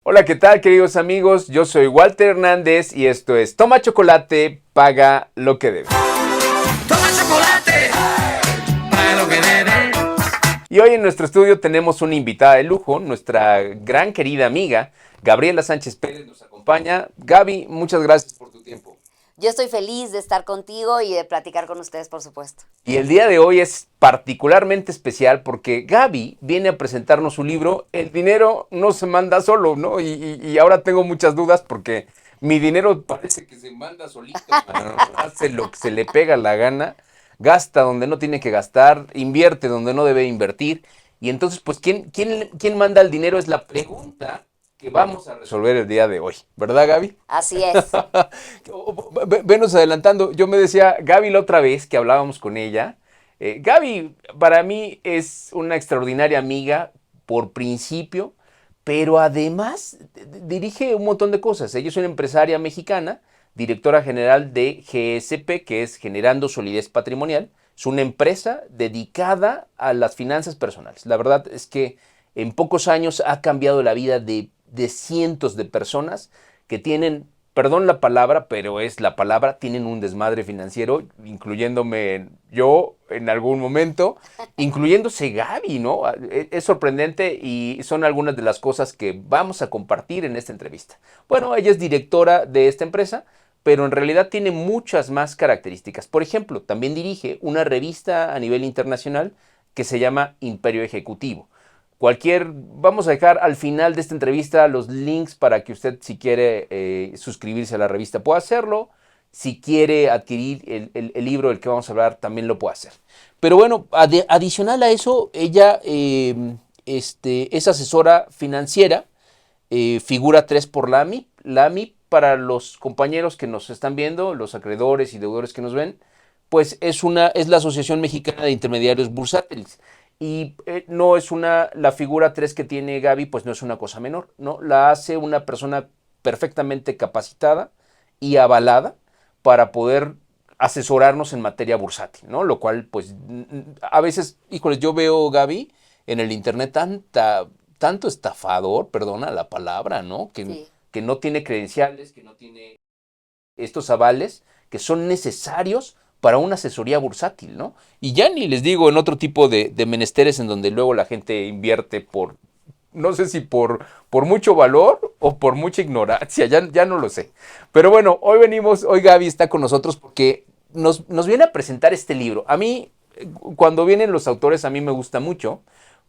Hola, ¿qué tal, queridos amigos? Yo soy Walter Hernández y esto es Toma Chocolate, paga lo que debes. Toma chocolate, paga lo que debe. Y hoy en nuestro estudio tenemos una invitada de lujo, nuestra gran querida amiga, Gabriela Sánchez Pérez nos acompaña. Gaby, muchas gracias por tu tiempo. Yo estoy feliz de estar contigo y de platicar con ustedes, por supuesto. Y el día de hoy es particularmente especial porque Gaby viene a presentarnos su libro El dinero no se manda solo, ¿no? Y ahora tengo muchas dudas porque mi dinero parece que se manda solito, mano. Hace lo que se le pega la gana, gasta donde no tiene que gastar, invierte donde no debe invertir. Y entonces, pues, ¿quién manda el dinero? Es la pregunta que vamos a resolver el día de hoy, ¿verdad, Gaby? Así es. Venos adelantando. Yo me decía, Gaby la otra vez que hablábamos con ella, Gaby para mí es una extraordinaria amiga por principio, pero además dirige un montón de cosas. Ella es una empresaria mexicana, directora general de GSP, que es Generando Solidez Patrimonial. Es una empresa dedicada a las finanzas personales. La verdad es que en pocos años ha cambiado la vida de cientos de personas que tienen, perdón la palabra, pero es la palabra, tienen un desmadre financiero, incluyéndome yo en algún momento, incluyéndose Gaby, ¿no? Es sorprendente y son algunas de las cosas que vamos a compartir en esta entrevista. Bueno, ella es directora de esta empresa, pero en realidad tiene muchas más características. Por ejemplo, también dirige una revista a nivel internacional que se llama Imperio Ejecutivo. Vamos a dejar al final de esta entrevista los links para que usted, si quiere suscribirse a la revista, pueda hacerlo. Si quiere adquirir el libro del que vamos a hablar, también lo puede hacer. Pero bueno, adicional a eso, ella es asesora financiera, figura 3 por la AMIP. La AMIP, para los compañeros que nos están viendo, los acreedores y deudores que nos ven, pues es la Asociación Mexicana de Intermediarios Bursátiles. Y no es la figura 3 que tiene Gaby, pues no es una cosa menor, ¿no? La hace una persona perfectamente capacitada y avalada para poder asesorarnos en materia bursátil, ¿no? Lo cual, pues, a veces, híjoles, yo veo, Gaby, en el internet tanto estafador, perdona la palabra, ¿no? Sí. Que no tiene credenciales, que no tiene estos avales que son necesarios para una asesoría bursátil, ¿no? Y ya ni les digo en otro tipo de menesteres en donde luego la gente invierte no sé si por mucho valor o por mucha ignorancia, ya no lo sé. Pero bueno, hoy Gaby está con nosotros porque nos viene a presentar este libro. A mí, cuando vienen los autores, a mí me gusta mucho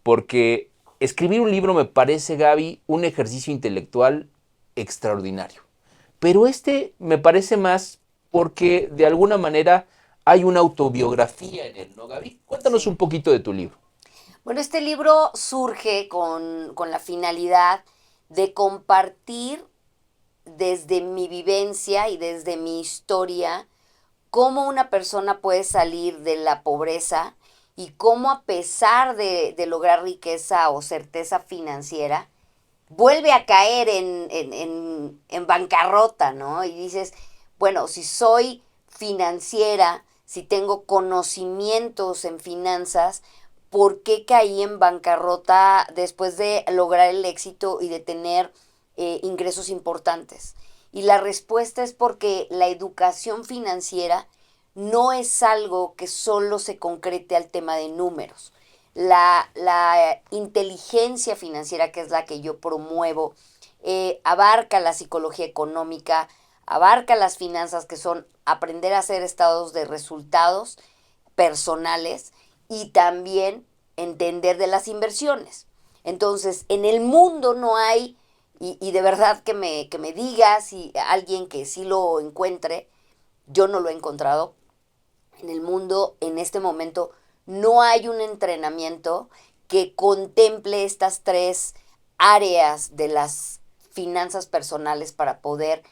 porque escribir un libro me parece, Gaby, un ejercicio intelectual extraordinario. Pero este me parece más porque de alguna manera hay una autobiografía en él, ¿no, Gaby? Cuéntanos un Sí. poquito de tu libro. Bueno, este libro surge con la finalidad de compartir desde mi vivencia y desde mi historia cómo una persona puede salir de la pobreza y cómo a pesar de lograr riqueza o certeza financiera, vuelve a caer en bancarrota, ¿no? Y dices, bueno, si soy financiera, si tengo conocimientos en finanzas, ¿por qué caí en bancarrota después de lograr el éxito y de tener ingresos importantes? Y la respuesta es porque la educación financiera no es algo que solo se concrete al tema de números. La inteligencia financiera, que es la que yo promuevo, abarca la psicología económica, abarca las finanzas, que son aprender a hacer estados de resultados personales y también entender de las inversiones. Entonces, en el mundo no hay, y de verdad que me diga si alguien que sí lo encuentre, yo no lo he encontrado, en el mundo en este momento no hay un entrenamiento que contemple estas tres áreas de las finanzas personales para poder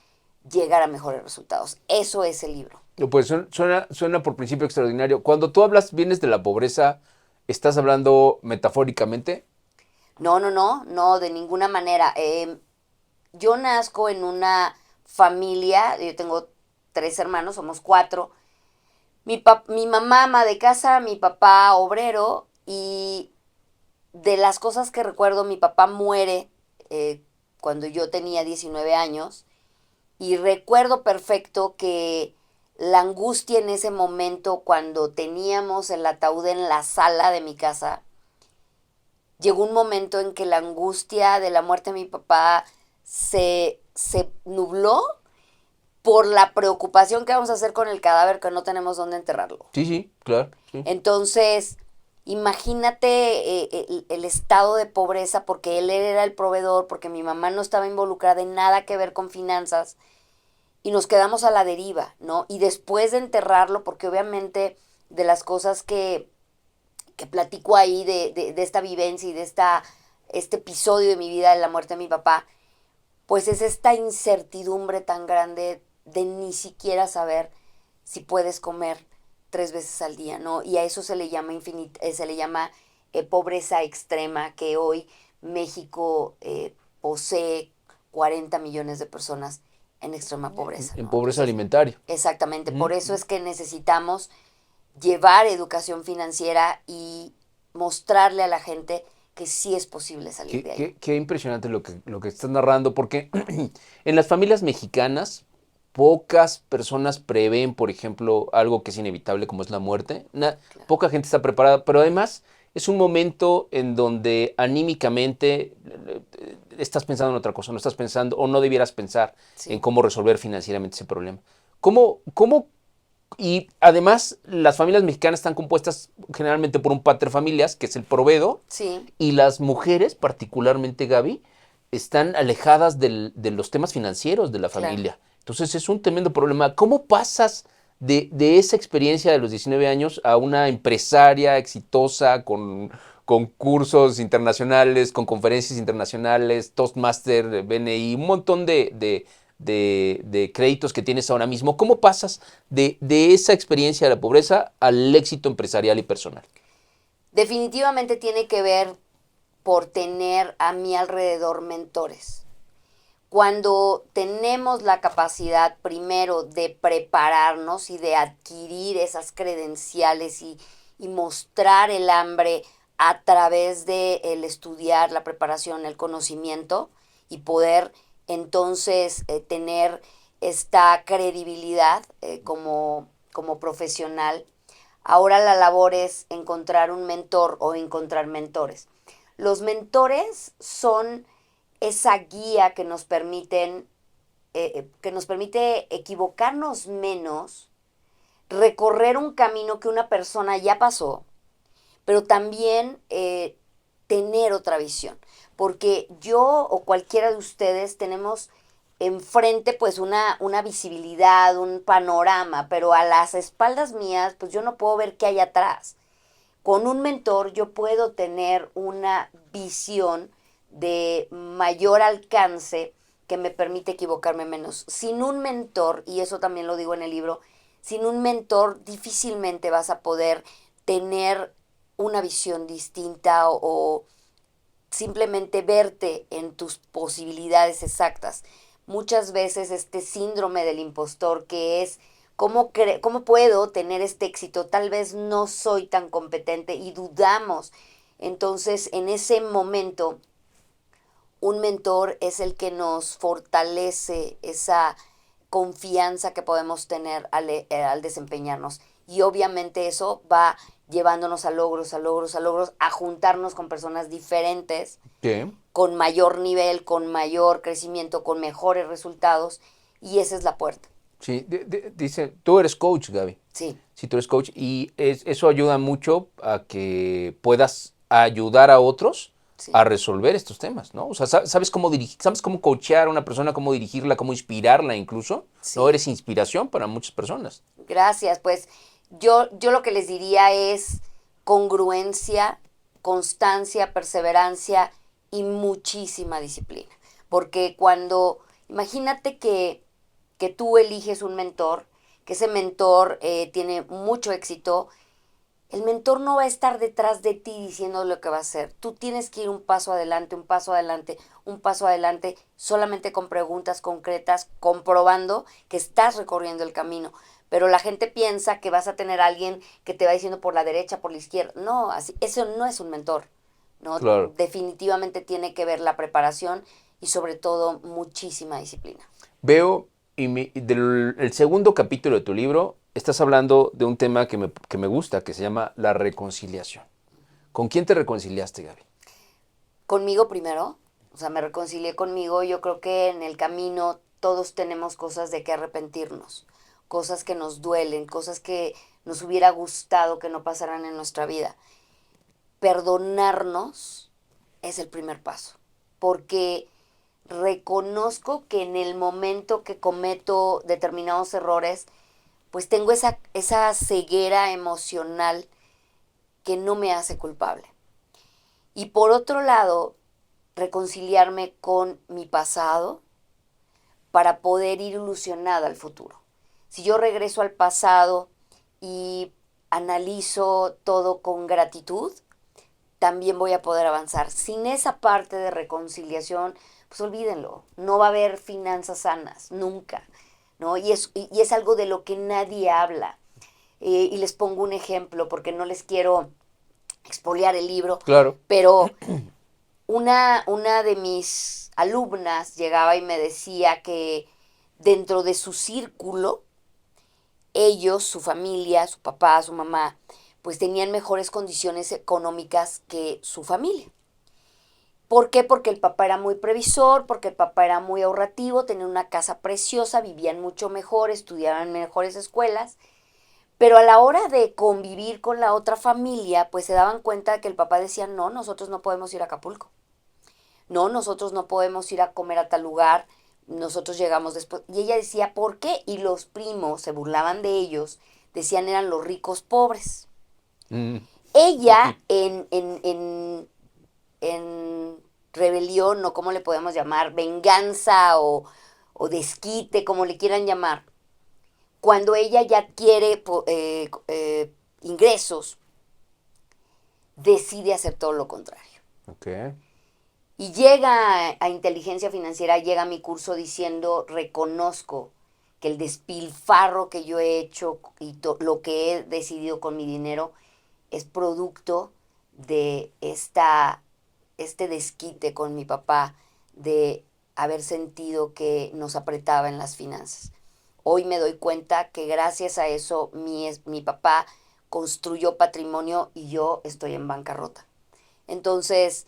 llegar a mejores resultados. Eso es el libro. Pues suena por principio extraordinario. Cuando tú hablas, vienes de la pobreza, ¿estás hablando metafóricamente? No, no, no, no, de ninguna manera. Yo nazco en una familia, yo tengo tres hermanos, somos cuatro. Mi mamá ama de casa, mi papá obrero, y de las cosas que recuerdo, mi papá muere cuando yo tenía 19 años, y recuerdo perfecto que la angustia en ese momento, cuando teníamos el ataúd en la sala de mi casa, llegó un momento en que la angustia de la muerte de mi papá se nubló por la preocupación que vamos a hacer con el cadáver, que no tenemos dónde enterrarlo. Sí, claro. Sí. Entonces, imagínate el estado de pobreza, porque él era el proveedor, porque mi mamá no estaba involucrada en nada que ver con finanzas, y nos quedamos a la deriva, ¿no? Y después de enterrarlo, porque obviamente de las cosas que platico ahí de esta vivencia y de este episodio de mi vida de la muerte de mi papá, pues es esta incertidumbre tan grande de ni siquiera saber si puedes comer 3 veces al día, ¿no? Y a eso se le llama pobreza extrema, que hoy México posee 40 millones de personas en extrema pobreza, En ¿no? pobreza Entonces, alimentaria. exactamente, por eso es que necesitamos llevar educación financiera y mostrarle a la gente que sí es posible salir de ahí. Qué impresionante lo que estás narrando, porque en las familias mexicanas pocas personas prevén, por ejemplo, algo que es inevitable como es la muerte. Poca gente está preparada, pero además es un momento en donde anímicamente estás pensando en otra cosa, no estás pensando o no debieras pensar en Sí, cómo resolver financieramente ese problema. ¿Cómo y además, las familias mexicanas están compuestas generalmente por un paterfamilias, que es el proveedor, sí, y las mujeres, particularmente Gaby, están alejadas de los temas financieros de la claro. familia. Entonces es un tremendo problema. ¿Cómo pasas de esa experiencia de los 19 años a una empresaria exitosa con cursos internacionales, con conferencias internacionales, Toastmaster, BNI, un montón de créditos que tienes ahora mismo? ¿Cómo pasas de esa experiencia de la pobreza al éxito empresarial y personal? Definitivamente tiene que ver por tener a mi alrededor mentores. Cuando tenemos la capacidad primero de prepararnos y de adquirir esas credenciales y mostrar el hambre a través de el estudiar, la preparación, el conocimiento, y poder entonces tener esta credibilidad como profesional. Ahora la labor es encontrar un mentor o encontrar mentores. Los mentores son esa guía que nos permite equivocarnos menos, recorrer un camino que una persona ya pasó, pero también tener otra visión. Porque yo o cualquiera de ustedes tenemos enfrente pues una visibilidad, un panorama, pero a las espaldas mías pues yo no puedo ver qué hay atrás. Con un mentor yo puedo tener una visión de mayor alcance que me permite equivocarme menos. Sin un mentor, y eso también lo digo en el libro, sin un mentor difícilmente vas a poder tener una visión distinta o simplemente verte en tus posibilidades exactas. Muchas veces este síndrome del impostor, que es ¿cómo puedo tener este éxito? Tal vez no soy tan competente y dudamos. Entonces, en ese momento, un mentor es el que nos fortalece esa confianza que podemos tener al desempeñarnos. Y obviamente eso va llevándonos a logros, a logros, a logros, a juntarnos con personas diferentes, ¿Qué? con mayor nivel, con mayor crecimiento, con mejores resultados. Y esa es la puerta. Sí, dice, tú eres coach, Gaby. Sí, Sí, tú eres coach y eso ayuda mucho a que puedas ayudar a otros sí. a resolver estos temas, ¿no? O sea, sabes cómo dirigir, sabes cómo coachear a una persona, cómo dirigirla, cómo inspirarla incluso. Sí. No, eres inspiración para muchas personas. Gracias. Pues yo lo que les diría es congruencia, constancia, perseverancia y muchísima disciplina. Porque imagínate que tú eliges un mentor, que ese mentor tiene mucho éxito, el mentor no va a estar detrás de ti diciendo lo que va a hacer. Tú tienes que ir un paso adelante, un paso adelante, un paso adelante, solamente con preguntas concretas, comprobando que estás recorriendo el camino. Pero la gente piensa que vas a tener a alguien que te va diciendo por la derecha, por la izquierda. No, eso no es un mentor, ¿no? Claro. Definitivamente tiene que ver la preparación y sobre todo muchísima disciplina. Veo, del el segundo capítulo de tu libro, estás hablando de un tema que me gusta, que se llama la reconciliación. ¿Con quién te reconciliaste, Gaby? Conmigo primero, o sea, me reconcilié conmigo. Yo creo que en el camino todos tenemos cosas de que arrepentirnos, cosas que nos duelen, cosas que nos hubiera gustado que no pasaran en nuestra vida. Perdonarnos es el primer paso, porque reconozco que en el momento que cometo determinados errores, pues tengo esa ceguera emocional que no me hace culpable. Y por otro lado, reconciliarme con mi pasado para poder ir ilusionada al futuro. Si yo regreso al pasado y analizo todo con gratitud, también voy a poder avanzar. Sin esa parte de reconciliación, pues olvídenlo, no va a haber finanzas sanas, nunca, ¿no? Y es algo de lo que nadie habla. Y les pongo un ejemplo, porque no les quiero expoliar el libro, Claro. pero una de mis alumnas llegaba y me decía que dentro de su círculo, ellos, su familia, su papá, su mamá, pues tenían mejores condiciones económicas que su familia. ¿Por qué? Porque el papá era muy previsor, porque el papá era muy ahorrativo, tenía una casa preciosa, vivían mucho mejor, estudiaban en mejores escuelas, pero a la hora de convivir con la otra familia, pues se daban cuenta que el papá decía, no, nosotros no podemos ir a Acapulco, no, nosotros no podemos ir a comer a tal lugar, nosotros llegamos después. Y ella decía, ¿por qué? Y los primos se burlaban de ellos, decían eran los ricos pobres. Mm. Ella en rebelión, o cómo le podemos llamar, venganza o desquite, como le quieran llamar, cuando ella ya adquiere ingresos, decide hacer todo lo contrario. Ok. Y llega a inteligencia financiera, llega a mi curso diciendo, reconozco que el despilfarro que yo he hecho y lo que he decidido con mi dinero es producto de este desquite con mi papá, de haber sentido que nos apretaba en las finanzas. Hoy me doy cuenta que gracias a eso mi papá construyó patrimonio y yo estoy en bancarrota. Entonces,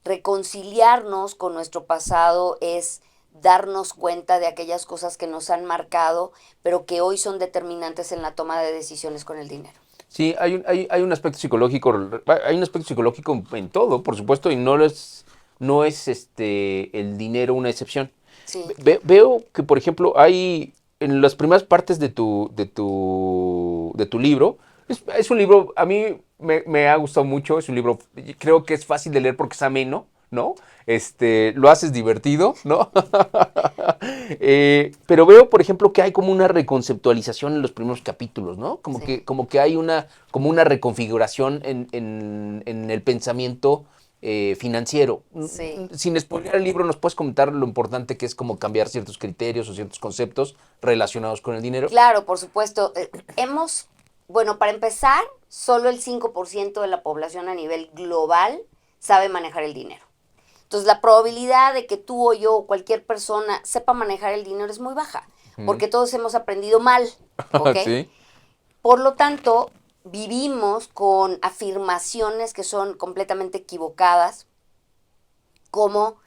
reconciliarnos con nuestro pasado es darnos cuenta de aquellas cosas que nos han marcado, pero que hoy son determinantes en la toma de decisiones con el dinero. Sí, hay un aspecto psicológico, hay un aspecto psicológico en todo, por supuesto, y no es el dinero una excepción. Sí, Veo que, por ejemplo, hay en las primeras partes de tu libro, es un libro, a mí me ha gustado mucho, es un libro, creo que es fácil de leer porque es ameno, ¿no? Lo haces divertido, ¿no? Pero veo, por ejemplo, que hay como una reconceptualización en los primeros capítulos, ¿no? sí. Como que hay como una reconfiguración en el pensamiento financiero. Sí. Sin spoiler el libro, ¿nos puedes comentar lo importante que es como cambiar ciertos criterios o ciertos conceptos relacionados con el dinero? Claro, por supuesto. Bueno, para empezar, solo el 5% de la población a nivel global sabe manejar el dinero. Entonces, la probabilidad de que tú o yo o cualquier persona sepa manejar el dinero es muy baja, porque todos hemos aprendido mal, ¿ok? Sí, Por lo tanto, vivimos con afirmaciones que son completamente equivocadas, como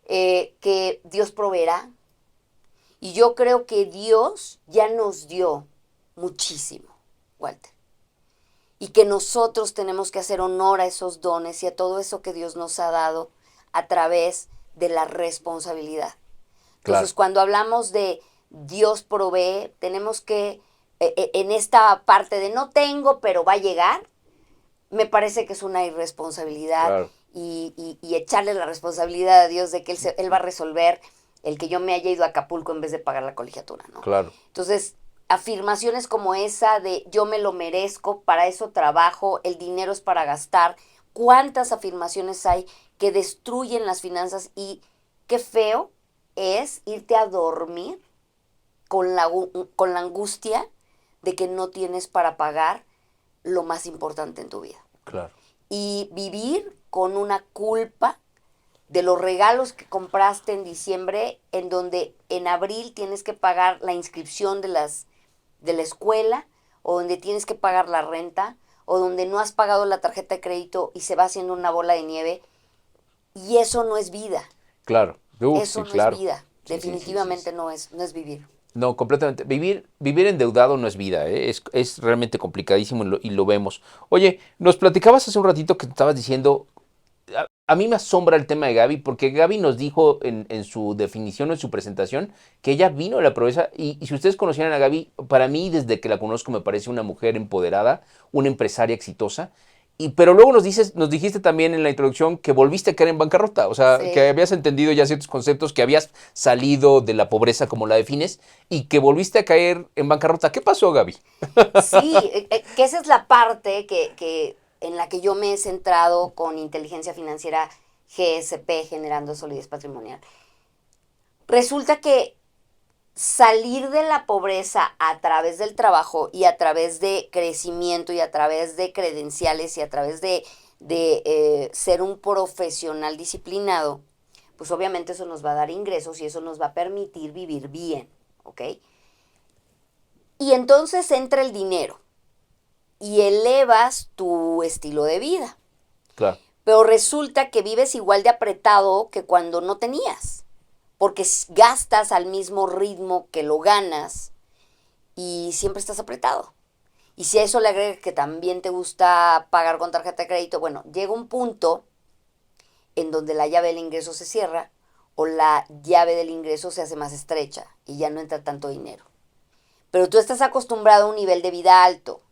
que Dios proveerá. Y yo creo que Dios ya nos dio muchísimo, Walter. Y que nosotros tenemos que hacer honor a esos dones y a todo eso que Dios nos ha dado a través de la responsabilidad. claro. Entonces, cuando hablamos de Dios provee, tenemos que, en esta parte de no tengo, pero va a llegar, me parece que es una irresponsabilidad Claro. y echarle la responsabilidad a Dios de que él va a resolver el que yo me haya ido a Acapulco en vez de pagar la colegiatura, ¿no? Claro. Entonces, afirmaciones como esa de yo me lo merezco, para eso trabajo, el dinero es para gastar. ¿Cuántas afirmaciones hay que destruyen las finanzas? Y qué feo es irte a dormir con la angustia de que no tienes para pagar lo más importante en tu vida. Claro. Y vivir con una culpa de los regalos que compraste en diciembre, en donde en abril tienes que pagar la inscripción de la escuela, o donde tienes que pagar la renta, o donde no has pagado la tarjeta de crédito y se va haciendo una bola de nieve. Y eso no es vida. Claro. Eso Sí, no claro. es vida. Sí, sí, sí, sí, Definitivamente sí. no es vivir. No, completamente. Vivir endeudado no es vida, ¿eh? Es realmente complicadísimo y lo vemos. Oye, nos platicabas hace un ratito que estabas diciendo, a mí me asombra el tema de Gaby, porque Gaby nos dijo en su definición o en su presentación que ella vino de la pobreza, y si ustedes conocieran a Gaby, para mí desde que la conozco me parece una mujer empoderada, una empresaria exitosa, pero luego nos dijiste también en la introducción que volviste a caer en bancarrota, o sea, que Sí. habías entendido ya ciertos conceptos, que habías salido de la pobreza como la defines, y que volviste a caer en bancarrota. ¿Qué pasó, Gaby? Sí, que esa es la parte en la que yo me he centrado con inteligencia financiera GSP, generando solidez patrimonial. Resulta que salir de la pobreza a través del trabajo y a través de crecimiento y a través de credenciales y a través de ser un profesional disciplinado, pues obviamente eso nos va a dar ingresos y eso nos va a permitir vivir bien, ¿ok? Y entonces entra el dinero y elevas tu estilo de vida. Claro, Pero resulta que vives igual de apretado que cuando no tenías, porque gastas al mismo ritmo que lo ganas y siempre estás apretado. Y si a eso le agregas que también te gusta pagar con tarjeta de crédito, bueno, llega un punto en donde la llave del ingreso se cierra o la llave del ingreso se hace más estrecha y ya no entra tanto dinero. Pero tú estás acostumbrado a un nivel de vida alto.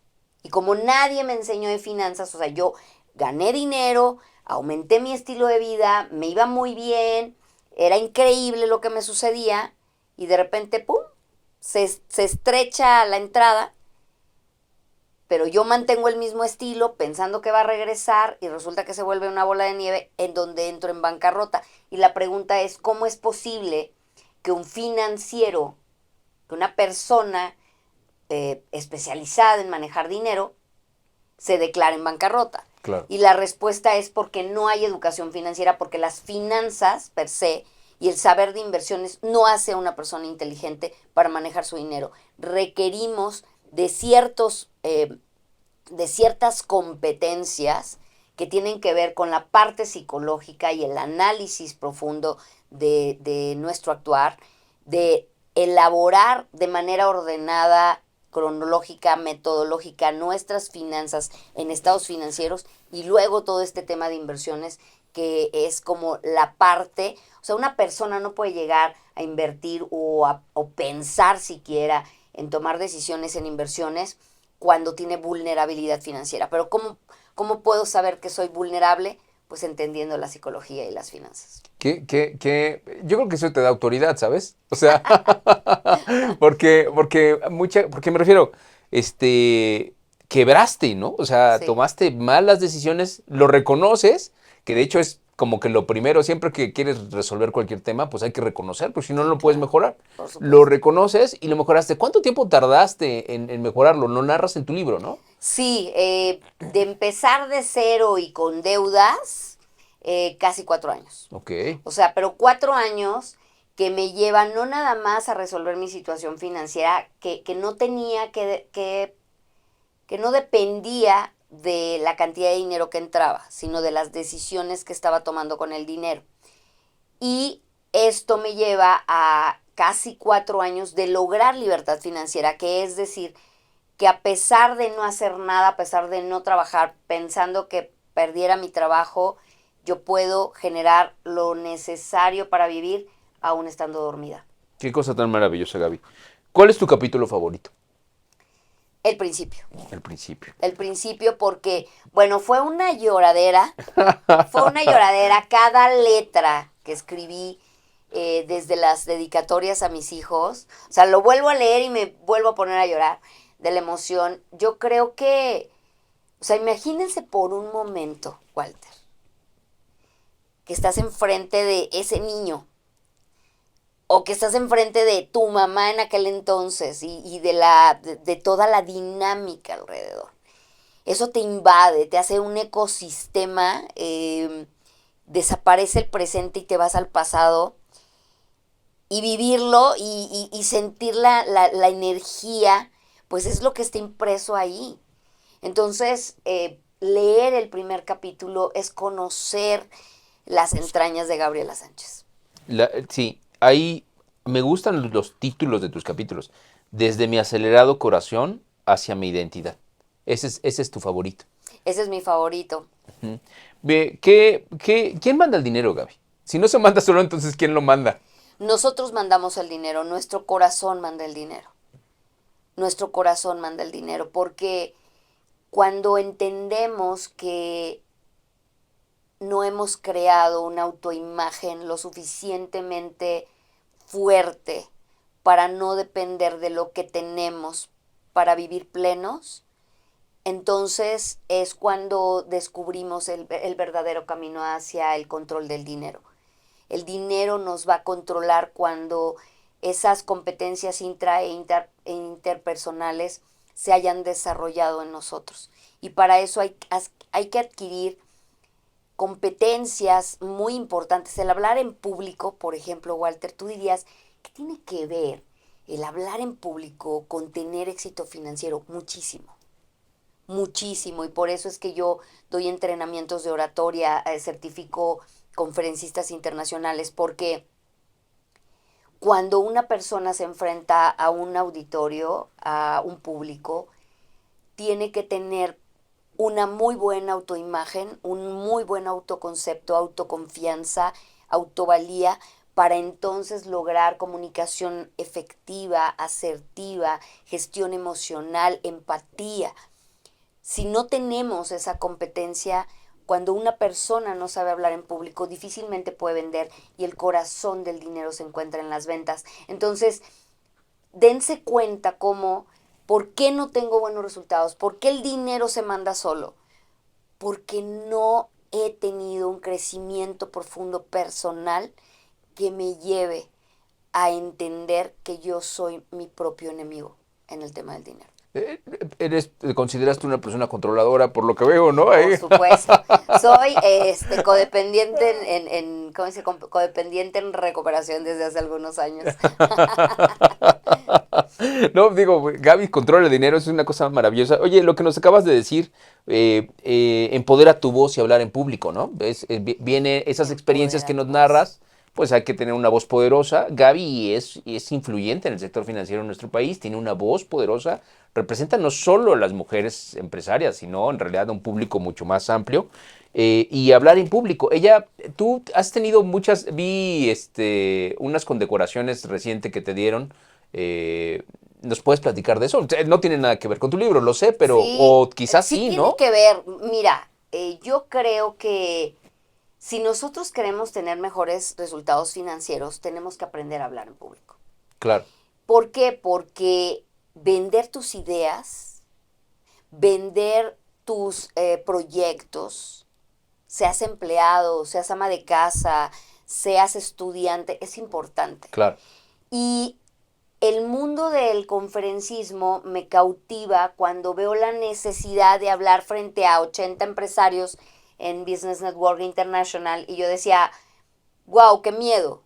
Y como nadie me enseñó de finanzas, o sea, yo gané dinero, aumenté mi estilo de vida, me iba muy bien, era increíble lo que me sucedía, y de repente, ¡pum!, se estrecha la entrada, pero yo mantengo el mismo estilo pensando que va a regresar y resulta que se vuelve una bola de nieve en donde entro en bancarrota. Y la pregunta es, ¿cómo es posible que un financiero, que una persona especializada en manejar dinero, se declara en bancarrota? claro. Y la respuesta es porque no hay educación financiera, porque las finanzas per se y el saber de inversiones no hace a una persona inteligente para manejar su dinero. Requerimos de ciertas competencias que tienen que ver con la parte psicológica y el análisis profundo de nuestro actuar, de elaborar de manera ordenada, cronológica, metodológica, nuestras finanzas en estados financieros, y luego todo este tema de inversiones que es como la parte, o sea, una persona no puede llegar a invertir o pensar siquiera en tomar decisiones en inversiones cuando tiene vulnerabilidad financiera. Pero ¿cómo puedo saber que soy vulnerable? Pues entendiendo la psicología y las finanzas. Yo creo que eso te da autoridad, ¿sabes? O sea, porque me refiero, quebraste, ¿no? O sea, Sí, tomaste malas decisiones, lo reconoces, que de hecho es como que lo primero, siempre que quieres resolver cualquier tema, pues hay que reconocer, porque si no, no lo puedes claro, mejorar. por Lo supuesto. reconoces y lo mejoraste. ¿Cuánto tiempo tardaste en mejorarlo? No narras en tu libro, ¿no? Sí, de empezar de cero y con deudas, casi 4 años. Ok, O sea, pero 4 años que me llevan no nada más a resolver mi situación financiera, que no tenía que no dependía de la cantidad de dinero que entraba, sino de las decisiones que estaba tomando con el dinero. Y esto me lleva a casi 4 años de lograr libertad financiera, que es decir, que a pesar de no hacer nada, a pesar de no trabajar, pensando que perdiera mi trabajo, yo puedo generar lo necesario para vivir aún estando dormida. qué cosa tan maravillosa, Gaby. ¿Cuál es tu capítulo favorito? El principio. El principio. El principio porque, bueno, fue una lloradera cada letra que escribí, desde las dedicatorias a mis hijos. O sea, lo vuelvo a leer y me vuelvo a poner a llorar de la emoción. Yo creo que, o sea, imagínense por un momento, Walter, que estás enfrente de ese niño o que estás enfrente de tu mamá en aquel entonces y de toda la dinámica alrededor. Eso te invade, te hace un ecosistema desaparece el presente y te vas al pasado y vivirlo y sentir la energía, pues es lo que está impreso ahí. Entonces, leer el primer capítulo es conocer las entrañas de Gabriela Sánchez. Sí, ahí me gustan los títulos de tus capítulos. Desde mi acelerado corazón hacia mi identidad. Ese es tu favorito. Ese es mi favorito. Ujú. ¿Quién manda el dinero, Gaby? Si no se manda solo, entonces ¿quién lo manda? Nosotros mandamos el dinero, nuestro corazón manda el dinero. Nuestro corazón manda el dinero, porque cuando entendemos que no hemos creado una autoimagen lo suficientemente fuerte para no depender de lo que tenemos para vivir plenos, entonces es cuando descubrimos el verdadero camino hacia el control del dinero. El dinero nos va a controlar cuando esas competencias interpersonales se hayan desarrollado en nosotros. Y para eso hay que adquirir competencias muy importantes. El hablar en público, por ejemplo, Walter, tú dirías, ¿qué tiene que ver el hablar en público con tener éxito financiero? Muchísimo, muchísimo. Y por eso es que yo doy entrenamientos de oratoria, certifico conferencistas internacionales, porque cuando una persona se enfrenta a un auditorio, a un público, tiene que tener una muy buena autoimagen, un muy buen autoconcepto, autoconfianza, autovalía, para entonces lograr comunicación efectiva, asertiva, gestión emocional, empatía. Si no tenemos esa competencia, cuando una persona no sabe hablar en público, difícilmente puede vender y el corazón del dinero se encuentra en las ventas. Entonces, dense cuenta cómo, ¿por qué no tengo buenos resultados? ¿Por qué el dinero se manda solo? Porque no he tenido un crecimiento profundo personal que me lleve a entender que yo soy mi propio enemigo en el tema del dinero. ¿Te consideras tú una persona controladora por lo que veo, no? Por supuesto. Soy codependiente ¿cómo se dice? Codependiente en recuperación desde hace algunos años. No, digo, Gaby controla el dinero, es una cosa maravillosa. Oye, lo que nos acabas de decir, empodera tu voz y hablar en público, ¿no? Viene esas experiencias que nos narras, pues hay que tener una voz poderosa. Gaby es influyente en el sector financiero en nuestro país, tiene una voz poderosa, representa no solo a las mujeres empresarias, sino en realidad a un público mucho más amplio. Y hablar en público. Tú has tenido unas condecoraciones recientes que te dieron. ¿Nos puedes platicar de eso? No tiene nada que ver con tu libro, lo sé, pero Sí, o quizás sí sí, tiene ¿no? que ver. Mira, yo creo que si nosotros queremos tener mejores resultados financieros, tenemos que aprender a hablar en público. Claro, ¿Por qué? Porque vender tus ideas, vender tus proyectos, seas empleado, seas ama de casa, seas estudiante, es importante. claro. Y el mundo del conferencismo me cautiva cuando veo la necesidad de hablar frente a 80 empresarios en Business Network International y yo decía, wow, qué miedo.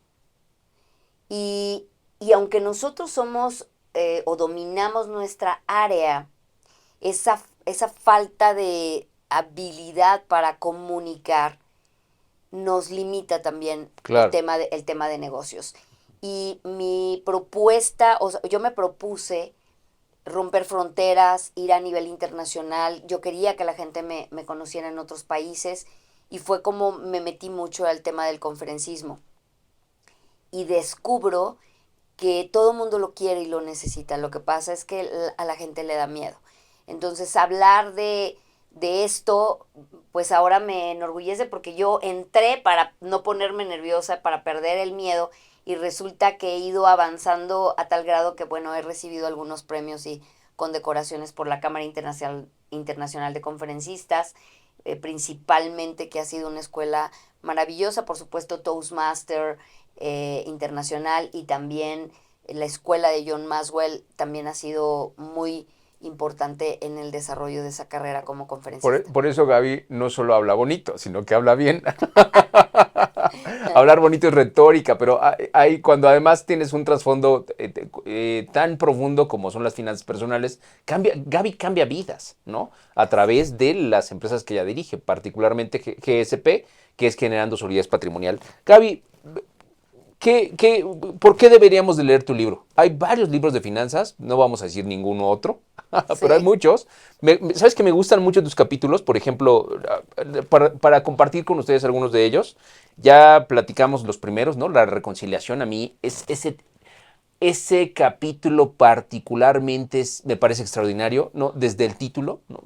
Y aunque nosotros somos o dominamos nuestra área, esa falta de habilidad para comunicar nos limita también Claro. el tema de negocios. Y mi propuesta, o sea, yo me propuse romper fronteras, ir a nivel internacional. Yo quería que la gente me conociera en otros países y fue como me metí mucho al tema del conferencismo. Y descubro que todo el mundo lo quiere y lo necesita. Lo que pasa es que a la gente le da miedo. Entonces, hablar de esto, pues ahora me enorgullece porque yo entré para no ponerme nerviosa, para perder el miedo y resulta que he ido avanzando a tal grado que, bueno, he recibido algunos premios y condecoraciones por la Cámara Internacional de Conferencistas, principalmente que ha sido una escuela maravillosa, por supuesto Toastmaster Internacional y también la escuela de John Maxwell también ha sido muy importante en el desarrollo de esa carrera como conferencista. Por eso Gaby no solo habla bonito, sino que habla bien. Hablar bonito es retórica, pero hay, cuando además tienes un trasfondo tan profundo como son las finanzas personales, Gaby cambia vidas, ¿no? A través de las empresas que ella dirige, particularmente GSP, que es Generando Solidez Patrimonial. Gaby, ¿por qué deberíamos de leer tu libro? Hay varios libros de finanzas, no vamos a decir ninguno otro, pero hay muchos. ¿Sabes que me gustan mucho tus capítulos? Por ejemplo, para compartir con ustedes algunos de ellos. Ya platicamos los primeros, ¿no? La reconciliación a mí es ese capítulo particularmente me parece extraordinario, ¿no? Desde el título, ¿no?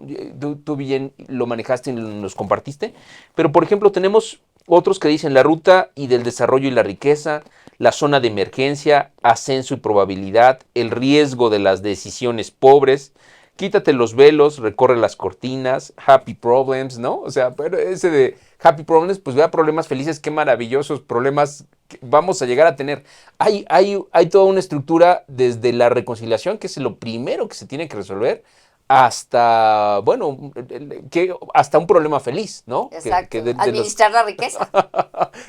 Tú bien lo manejaste y nos compartiste. Pero, por ejemplo, tenemos otros que dicen la ruta y del desarrollo y la riqueza, la zona de emergencia, ascenso y probabilidad, el riesgo de las decisiones pobres, quítate los velos, recorre las cortinas, happy problems, ¿no? O sea, pero ese de happy problems, pues vea problemas felices, qué maravillosos problemas que vamos a llegar a tener. Hay toda una estructura desde la reconciliación, que es lo primero que se tiene que resolver, hasta, bueno, hasta un problema feliz, ¿no? Exacto. Administrar la riqueza.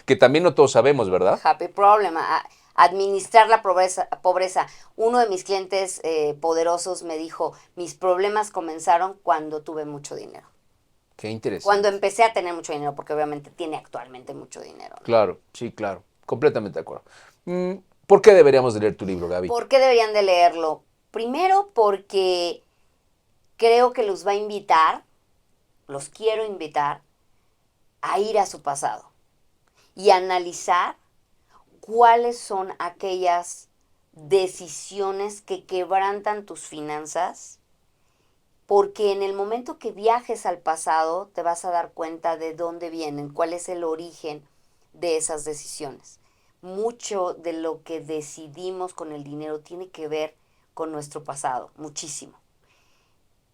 Que también no todos sabemos, ¿verdad? Happy problem. Administrar la pobreza. Uno de mis clientes poderosos me dijo, mis problemas comenzaron cuando tuve mucho dinero. Qué interesante. Cuando empecé a tener mucho dinero, porque obviamente tiene actualmente mucho dinero, ¿no? Claro, sí, claro. Completamente de acuerdo. ¿Por qué deberíamos de leer tu libro, Gaby? ¿Por qué deberían de leerlo? Primero porque creo que los quiero invitar a ir a su pasado y analizar cuáles son aquellas decisiones que quebrantan tus finanzas, porque en el momento que viajes al pasado te vas a dar cuenta de dónde vienen, cuál es el origen de esas decisiones. Mucho de lo que decidimos con el dinero tiene que ver con nuestro pasado, muchísimo.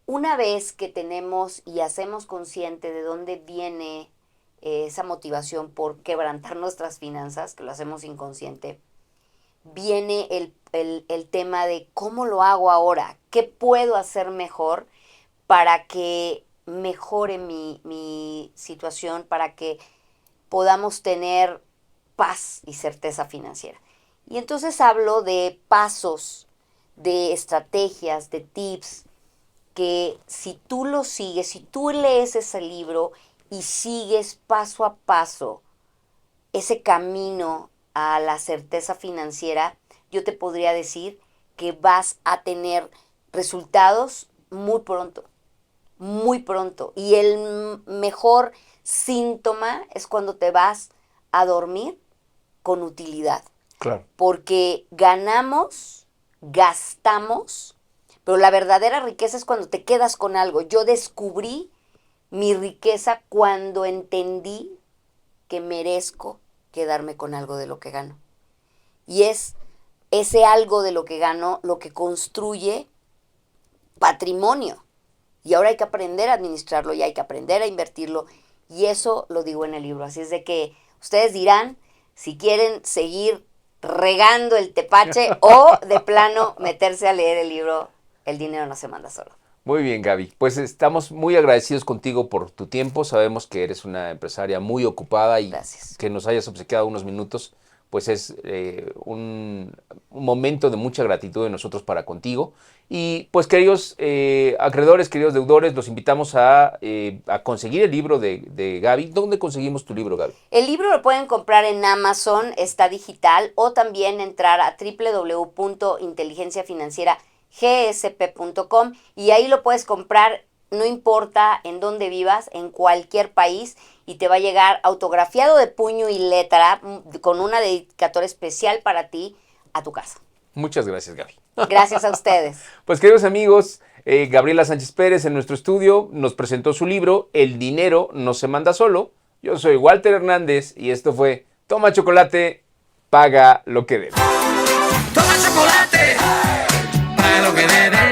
Una vez que tenemos y hacemos consciente de dónde viene esa motivación por quebrantar nuestras finanzas, que lo hacemos inconsciente, viene el tema de cómo lo hago ahora, qué puedo hacer mejor para que mejore mi situación, para que podamos tener paz y certeza financiera. Y entonces hablo de pasos, de estrategias, de tips, que si tú lo sigues, si tú lees ese libro y sigues paso a paso ese camino a la certeza financiera, yo te podría decir que vas a tener resultados muy pronto, muy pronto. Y el mejor síntoma es cuando te vas a dormir con utilidad. Claro. Porque ganamos, gastamos, pero la verdadera riqueza es cuando te quedas con algo. Yo descubrí mi riqueza cuando entendí que merezco quedarme con algo de lo que gano. Y es ese algo de lo que gano lo que construye patrimonio. Y ahora hay que aprender a administrarlo y hay que aprender a invertirlo. Y eso lo digo en el libro. Así es de que ustedes dirán si quieren seguir regando el tepache o de plano meterse a leer el libro El dinero no se manda solo. Muy bien, Gaby. Pues estamos muy agradecidos contigo por tu tiempo. Sabemos que eres una empresaria muy ocupada y Gracias. que nos hayas obsequiado unos minutos, pues es un momento de mucha gratitud de nosotros para contigo. Y pues queridos acreedores, queridos deudores, los invitamos a conseguir el libro de Gaby. ¿Dónde conseguimos tu libro, Gaby? El libro lo pueden comprar en Amazon, está digital, o también entrar a www.inteligenciafinancieragSP.com y ahí lo puedes comprar, no importa en dónde vivas, en cualquier país, y te va a llegar autografiado de puño y letra con una dedicatoria especial para ti a tu casa. Muchas gracias, Gaby. Gracias a ustedes. Pues queridos amigos, Gabriela Sánchez Pérez en nuestro estudio nos presentó su libro El dinero no se manda solo. Yo soy Walter Hernández y esto fue Toma Chocolate, paga lo que debes. Toma chocolate, paga lo que debes.